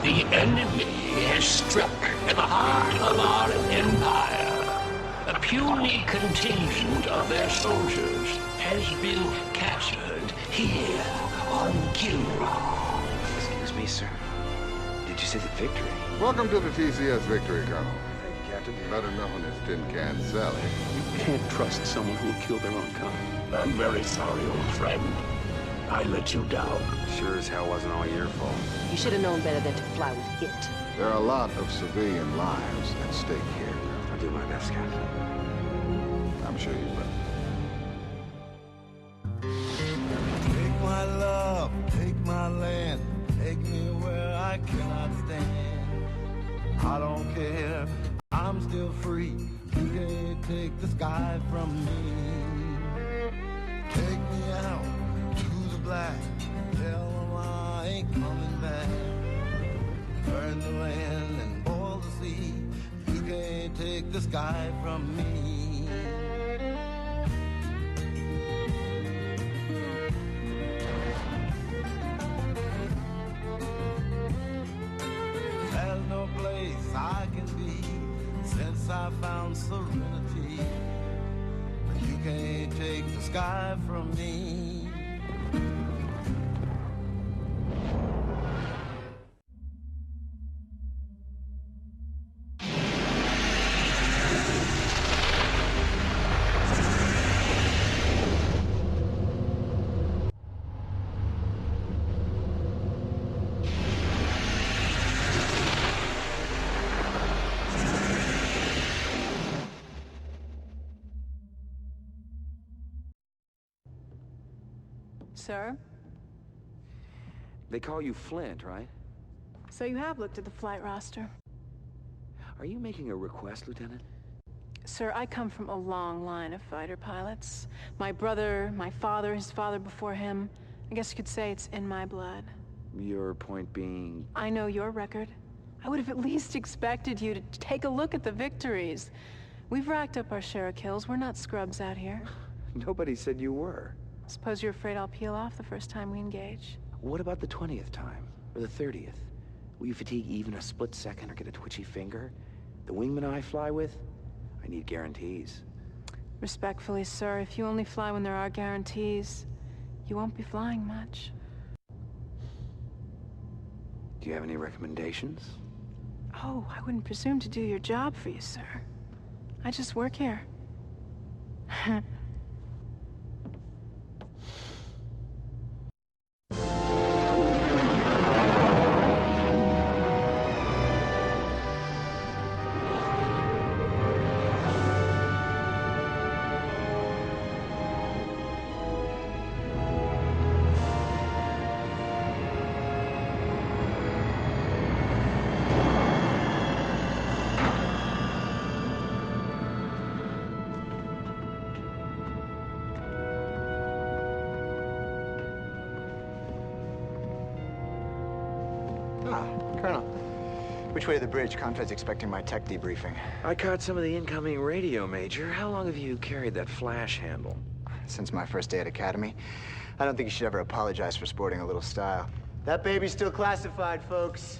The enemy has struck at the heart of our empire. A puny contingent of their soldiers has been captured here on Gilra. Excuse me, sir. Did you say the victory? Welcome to the TCS Victory, Colonel. Thank you, Captain. Better known as Tin Can Sally. You can't trust someone who will kill their own kind. I'm very sorry, old friend. I let you down. Sure as hell wasn't all your fault. You should have known better than to fly with it. There are a lot of civilian lives at stake here. I'll do my best, Captain. I'm sure you will. Take my love, take my land, take me where I cannot stand. I don't care, I'm still free. You can't take the sky from me. Take me out to the black, tell them I ain't coming back. Burn the land and boil the sea. You can't take the sky from me. There's no place I can be since I found serenity. But you can't take the sky from me. Sir? They call you Flint, right? So you have looked at the flight roster. Are you making a request, Lieutenant? Sir, I come from a long line of fighter pilots. My brother, my father, his father before him. I guess you could say it's in my blood. Your point being... I know your record. I would have at least expected you to take a look at the victories. We've racked up our share of kills. We're not scrubs out here. Nobody said you were. Suppose you're afraid I'll peel off the first time we engage? What about the 20th time? Or the 30th? Will you fatigue even a split second or get a twitchy finger? The wingman I fly with? I need guarantees. Respectfully, sir, if you only fly when there are guarantees, you won't be flying much. Do you have any recommendations? Oh, I wouldn't presume to do your job for you, sir. I just work here. Colonel, which way to the bridge? Conrad's expecting my tech debriefing. I caught some of the incoming radio, Major. How long have you carried that flash handle? Since my first day at Academy. I don't think you should ever apologize for sporting a little style. That baby's still classified, folks.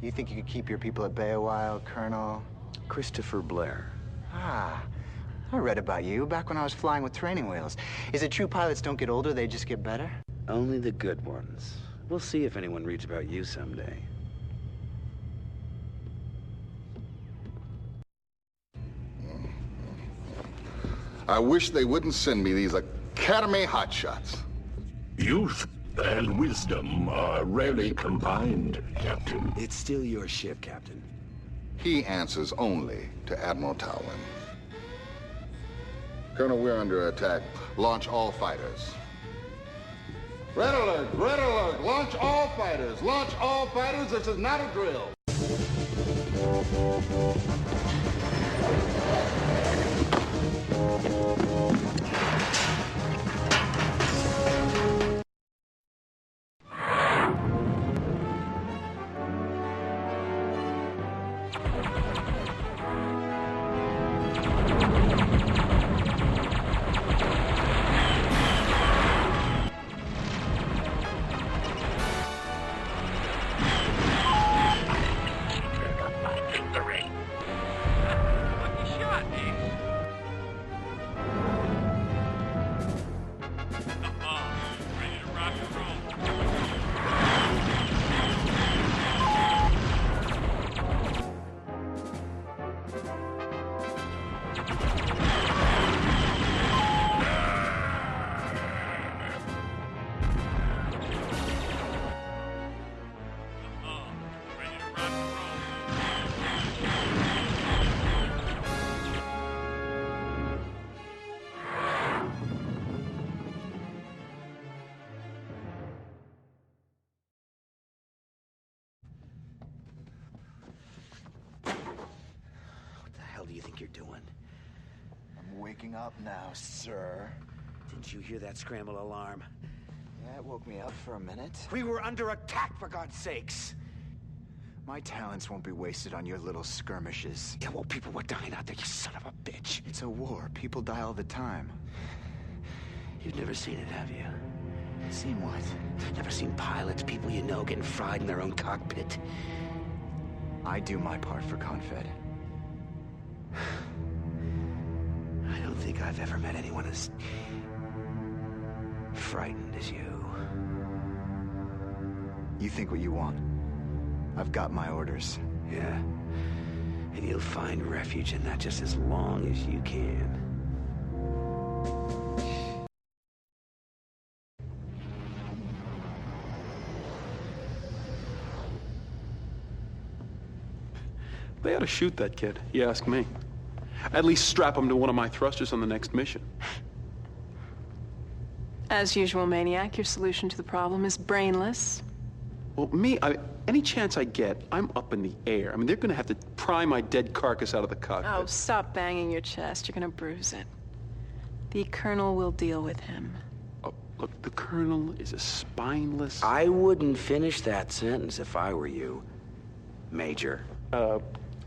You think you could keep your people at bay a while, Colonel? Christopher Blair. Ah, I read about you back when I was flying with training wheels. Is it true pilots don't get older, they just get better? Only the good ones. We'll see if anyone reads about you someday. I wish they wouldn't send me these Academy hotshots. Youth and wisdom are rarely combined, Captain. It's still your ship, Captain. He answers only to Admiral Talwin. Colonel, we're under attack. Launch all fighters. Red alert! Red alert! Launch all fighters! Launch all fighters! This is not a drill! waking up now, sir. Didn't you hear that scramble alarm? Yeah, it woke me up for a minute. We were under attack, for God's sakes! My talents won't be wasted on your little skirmishes. Yeah, well, people were dying out there, you son of a bitch. It's a war. People die all the time. You've never seen it, have you? Seen what? Never seen pilots, people you know, getting fried in their own cockpit. I do my part for Confed. I don't think I've ever met anyone as frightened as you. You think what you want. I've got my orders. Yeah. And you'll find refuge in that just as long as you can. They ought to shoot that kid, you ask me. At least strap him to one of my thrusters on the next mission. As usual, Maniac, your solution to the problem is brainless. Well, any chance I get, I'm up in the air. I mean, they're gonna have to pry my dead carcass out of the cockpit. Oh, stop banging your chest. You're gonna bruise it. The Colonel will deal with him. Oh, look, the Colonel is a spineless... I wouldn't finish that sentence if I were you, Major.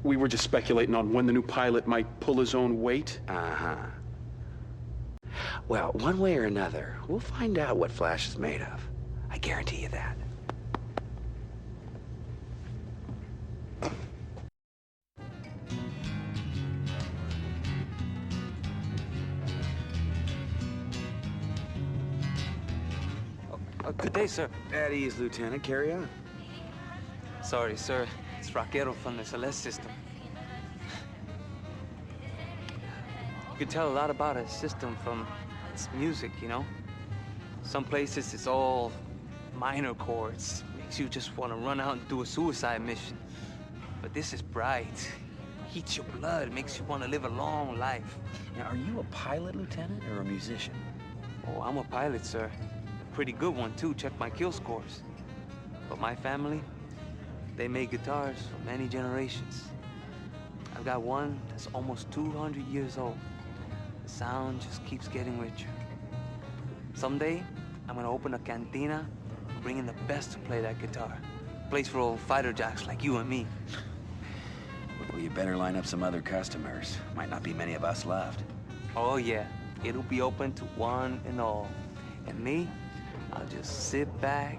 We were just speculating on when the new pilot might pull his own weight. Uh-huh. Well, one way or another, we'll find out what Flash is made of. I guarantee you that. Good day, sir. At ease, Lieutenant. Carry on. Sorry, sir. It's Raquero from the Celeste system. You can tell a lot about a system from its music, you know? Some places it's all minor chords. Makes you just want to run out and do a suicide mission. But this is bright. Heats your blood. Makes you want to live a long life. Now, are you a pilot, Lieutenant, or a musician? Oh, I'm a pilot, sir. A pretty good one, too. Check my kill scores. But my family, they made guitars for many generations. I've got one that's almost 200 years old. The sound just keeps getting richer. Someday, I'm gonna open a cantina and bring in the best to play that guitar. Place for old fighter jacks like you and me. Well, you better line up some other customers. Might not be many of us left. Oh yeah, it'll be open to one and all. And me, I'll just sit back,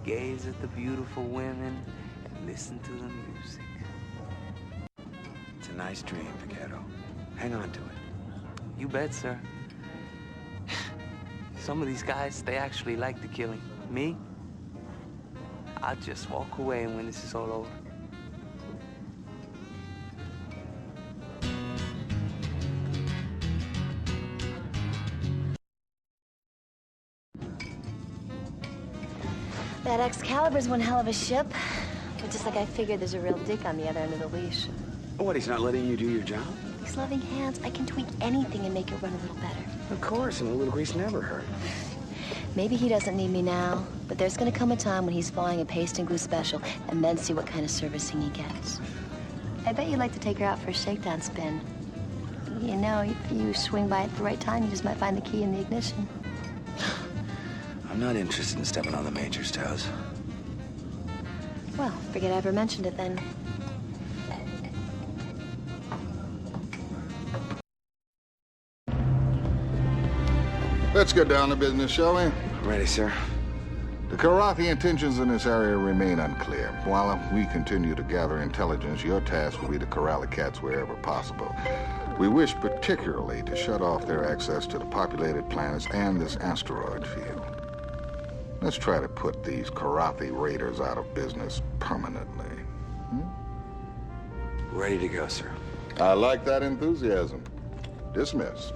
gaze at the beautiful women, and listen to the music. It's a nice dream, Vaquero. Hang on to it. You bet, sir. Some of these guys, they actually like the killing. Me? I'll just walk away when this is all over. That Excalibur's one hell of a ship. But just like I figured, there's a real dick on the other end of the leash. What, he's not letting you do your job? These loving hands, I can tweak anything and make it run a little better. Of course, and a little grease never hurt. Maybe he doesn't need me now, but there's gonna come a time when he's flying a paste and glue special, and then see what kind of servicing he gets. I bet you'd like to take her out for a shakedown spin. You know, if you swing by at the right time, you just might find the key in the ignition. I'm not interested in stepping on the Major's toes. Well, forget I ever mentioned it then. Let's get down to business, shall we? Ready, sir. The Karathi intentions in this area remain unclear. While we continue to gather intelligence, your task will be to corral the cats wherever possible. We wish particularly to shut off their access to the populated planets and this asteroid field. Let's try to put these Karathi raiders out of business permanently. Ready to go, sir. I like that enthusiasm. Dismissed.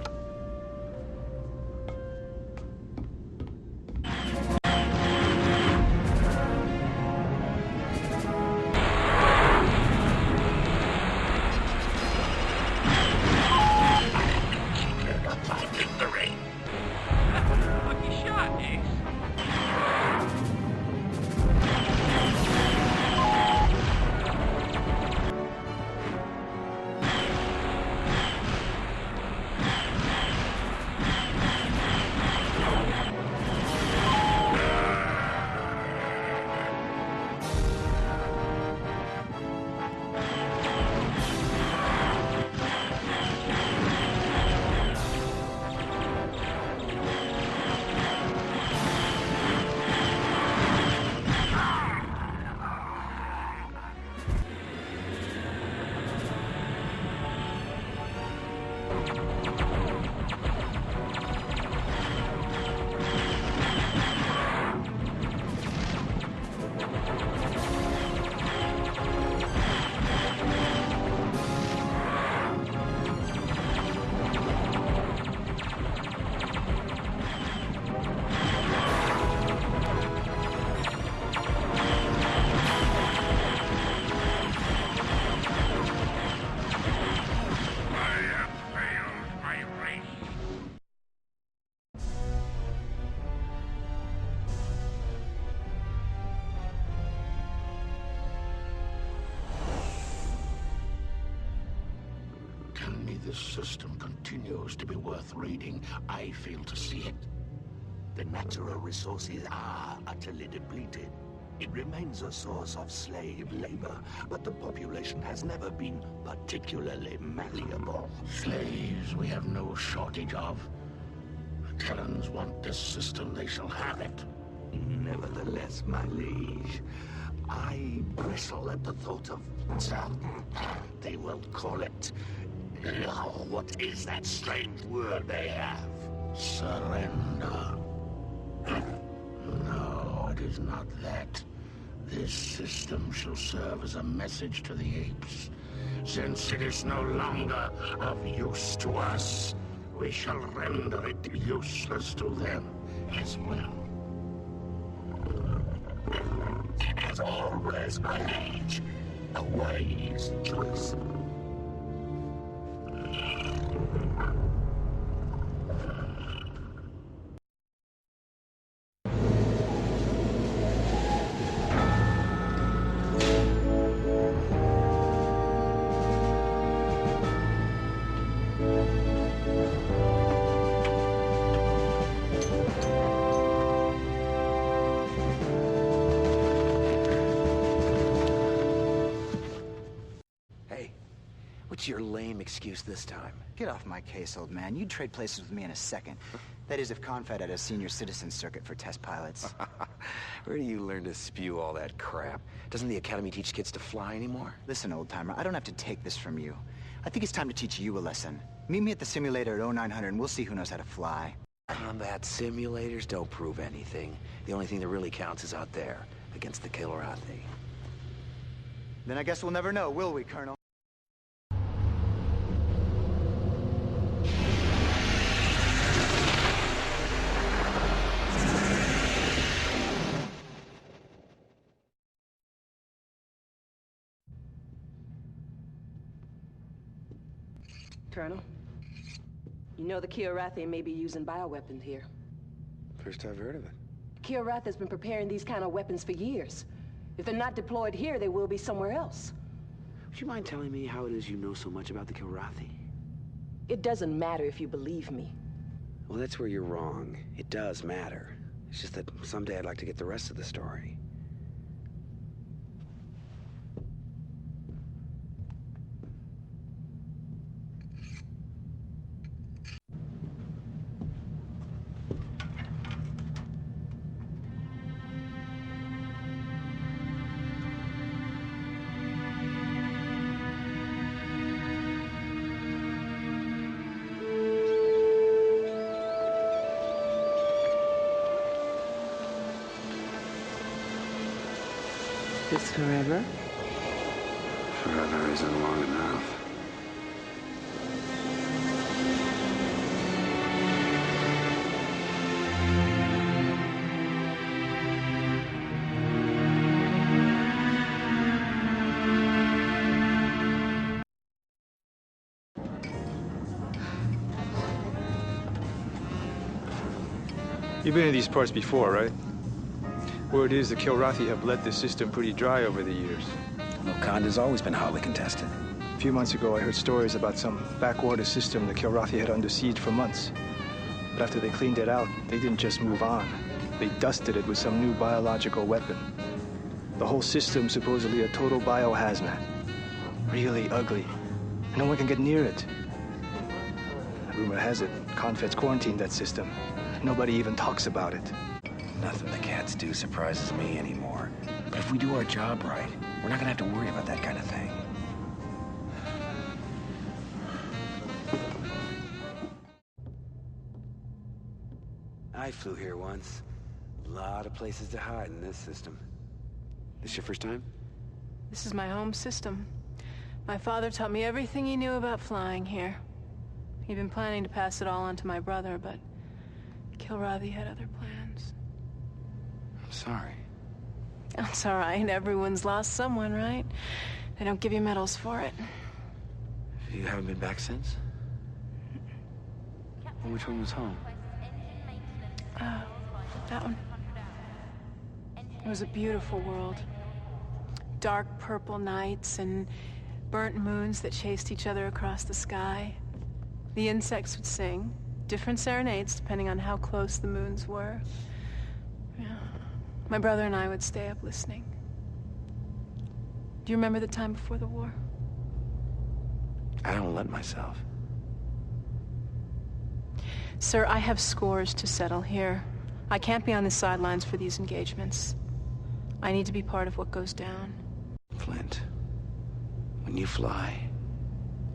Tell me this system continues to be worth reading. I fail to see it. The natural resources are utterly depleted. It remains a source of slave labor, but the population has never been particularly malleable. Slaves we have no shortage of. The Terrans want this system, they shall have it. Nevertheless, my liege, I bristle at the thought of... They will call it... Oh, what is that strange word they have? Surrender. No, it is not that. This system shall serve as a message to the apes. Since it is no longer of use to us, we shall render it useless to them as well. As always, my liege, a wise choice. What's your lame excuse this time? Get off my case, old man. You'd trade places with me in a second. That is, if Confed had a senior citizen circuit for test pilots. Where do you learn to spew all that crap? Doesn't the Academy teach kids to fly anymore? Listen, old-timer, I don't have to take this from you. I think it's time to teach you a lesson. Meet me at the simulator at 0900 and we'll see who knows how to fly. Combat simulators don't prove anything. The only thing that really counts is out there, against the Kilrathi. Then I guess we'll never know, will we, Colonel? Colonel, you know the Kilrathi may be using bioweapons here. First I've heard of it. Kilrathi has been preparing these kind of weapons for years. If they're not deployed here, they will be somewhere else. Would you mind telling me how it is you know so much about the Kilrathi? It doesn't matter if you believe me. Well, that's where you're wrong. It does matter. It's just that someday I'd like to get the rest of the story. This forever? Forever isn't long enough. You've been in these parts before, right? Word is the Kilrathi have let this system pretty dry over the years. Wakanda's always been hotly contested. A few months ago, I heard stories about some backwater system the Kilrathi had under siege for months. But after they cleaned it out, they didn't just move on. They dusted it with some new biological weapon. The whole system supposedly a total biohazmat. Really ugly. No one can get near it. Rumor has it, Confed's quarantined that system. Nobody even talks about it. Nothing the cats do surprises me anymore. But if we do our job right, we're not gonna have to worry about that kind of thing. I flew here once. A lot of places to hide in this system. This your first time? This is my home system. My father taught me everything he knew about flying here. He'd been planning to pass it all on to my brother, but Kilrathi had other plans. I'm sorry. That's all right. Everyone's lost someone, right? They don't give you medals for it. You haven't been back since? Well, which one was home? That one. It was a beautiful world. Dark purple nights and burnt moons that chased each other across the sky. The insects would sing, different serenades depending on how close the moons were. Yeah. My brother and I would stay up listening. Do you remember the time before the war? I don't let myself. Sir, I have scores to settle here. I can't be on the sidelines for these engagements. I need to be part of what goes down. Flint, when you fly,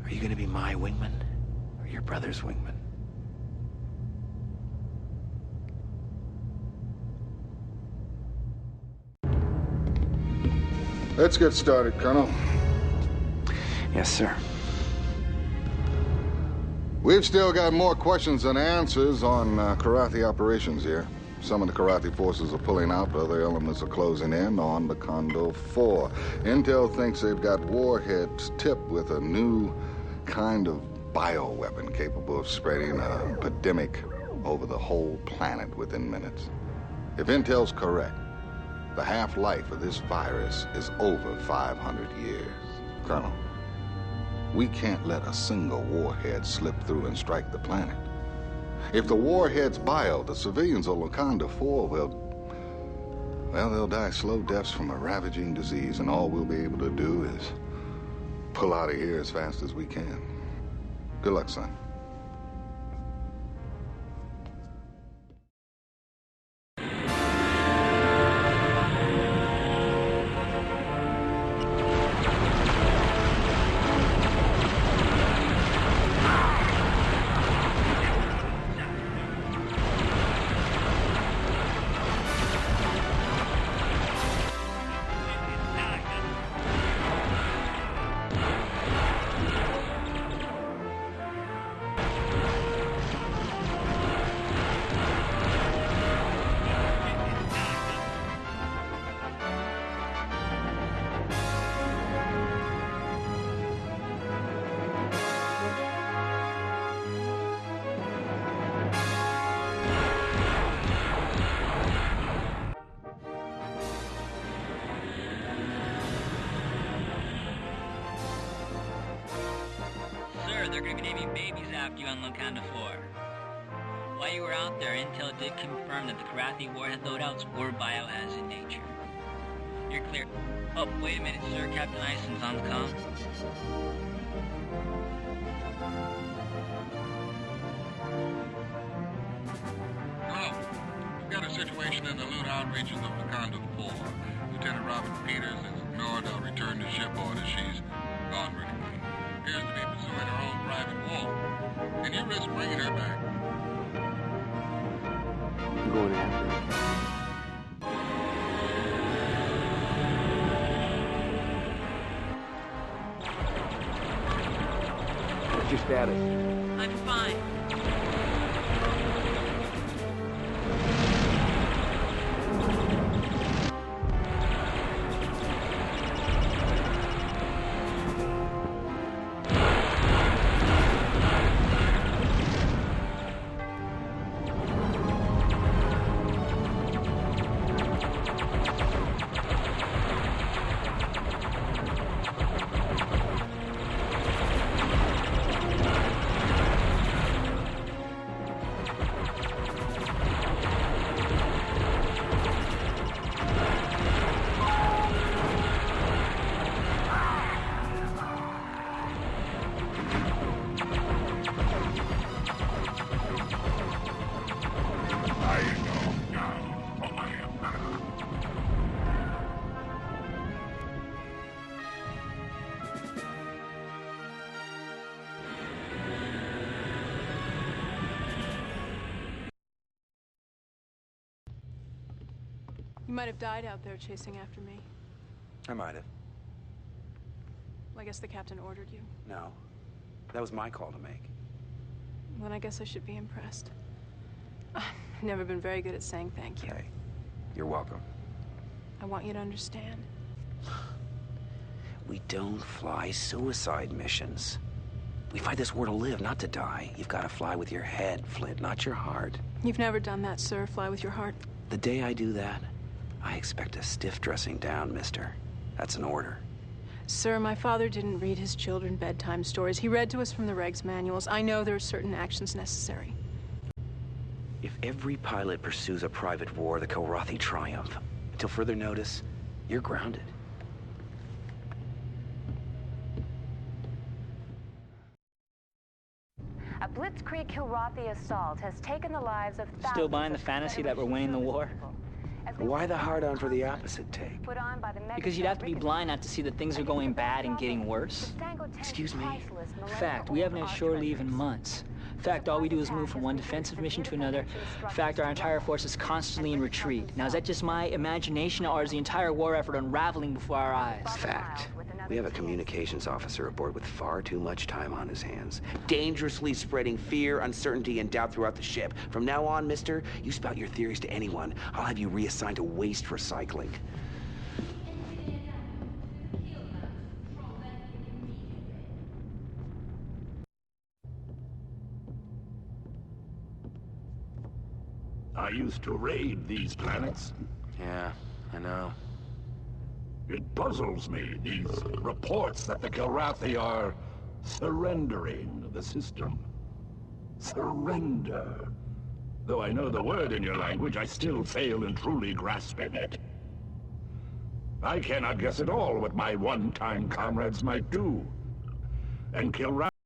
are you gonna be my wingman or your brother's wingman? Let's get started, Colonel. Yes, sir. We've still got more questions than answers on Karathi operations here. Some of the Karathi forces are pulling out, but other elements are closing in on the Condor 4. Intel thinks they've got warheads tipped with a new kind of bioweapon capable of spreading an epidemic over the whole planet within minutes. If Intel's correct, the half-life of this virus is over 500 years. Colonel, we can't let a single warhead slip through and strike the planet. If the warhead's bio, the civilians on Wakanda 4 they'll die slow deaths from a ravaging disease, and all we'll be able to do is pull out of here as fast as we can. Good luck, son. They're gonna be naming babies after you on Wakanda 4. While you were out there, Intel did confirm that the Karathi warhead loadouts were biohazard in nature. You're clear. Oh, wait a minute, sir. Captain Ison's on the comm. Hello. We've got a situation in the loot-out regions of Wakanda 4. Lieutenant Robert Peters has ignored our return to ship orders. She's gone really quick. Appears to be pursuing her own private war. Can you risk bringing her back? I'm going after her. What's your status? I'm fine. You might have died out there chasing after me. I might have. Well, I guess the captain ordered you. No. That was my call to make. Well, then I guess I should be impressed. I've never been very good at saying thank you. Hey, you're welcome. I want you to understand. We don't fly suicide missions. We fly this war to live, not to die. You've got to fly with your head, Flint, not your heart. You've never done that, sir. Fly with your heart. The day I do that, I expect a stiff dressing down, mister. That's an order. Sir, my father didn't read his children bedtime stories. He read to us from the regs manuals. I know there are certain actions necessary. If every pilot pursues a private war, the Kilrathi triumph. Until further notice, you're grounded. A blitzkrieg Kilrathi assault has taken the lives of thousands. Still buying the fantasy that we're winning the war? Why the hard-on for the opposite take? Because you'd have to be blind not to see that things are going bad and getting worse. Excuse me? Fact, we haven't had shore leave in months. Fact, all we do is move from one defensive mission to another. Fact, our entire force is constantly in retreat. Now, is that just my imagination, or is the entire war effort unraveling before our eyes? Fact. We have a communications officer aboard with far too much time on his hands, dangerously spreading fear, uncertainty, and doubt throughout the ship. From now on, mister, you spout your theories to anyone, I'll have you reassigned to waste recycling. I used to raid these planets. Yeah, I know. It puzzles me, these reports that the Kilrathi are surrendering the system. Surrender. Though I know the word in your language, I still fail in truly grasping it. I cannot guess at all what my one-time comrades might do. And Kilrathi